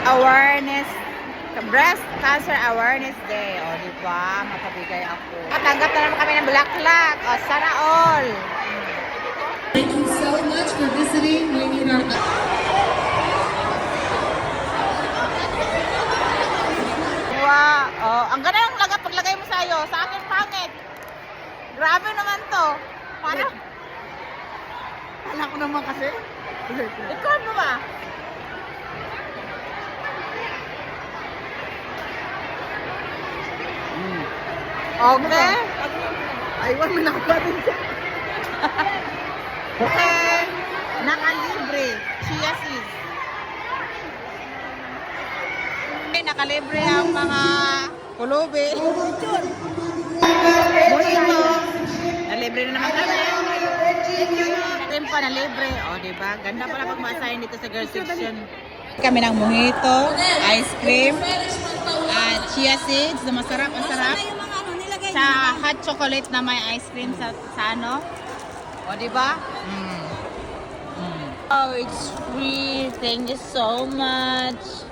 Awareness, Breast Cancer Awareness Day. O, di ba? Mapabigay ako. Matanggap na naman kami ng bulaklak. O, sana all. Thank you so much for visiting. We need our... Wow. Oh, ang ganda ng paglagay mo sa'yo. Sa akin, pangit. Grabe naman to. Para? Alam ko naman kasi. Ikaw ano ba? Okay. Aywan mo na ako din siya. Okay. Nakalibre. Chia seeds. Okay, nakalibre ang mga pulubi. Mojito. Nalibre na naman kami. Cream pa na libre. O, diba? Ganda pala pag ma-assign dito sa girls section. Kami ng mojito, ice cream, chia seeds na masarap, masarap. Sa hot chocolate na may ice cream sa ano. O, diba? Oh, it's free. Thank you so much.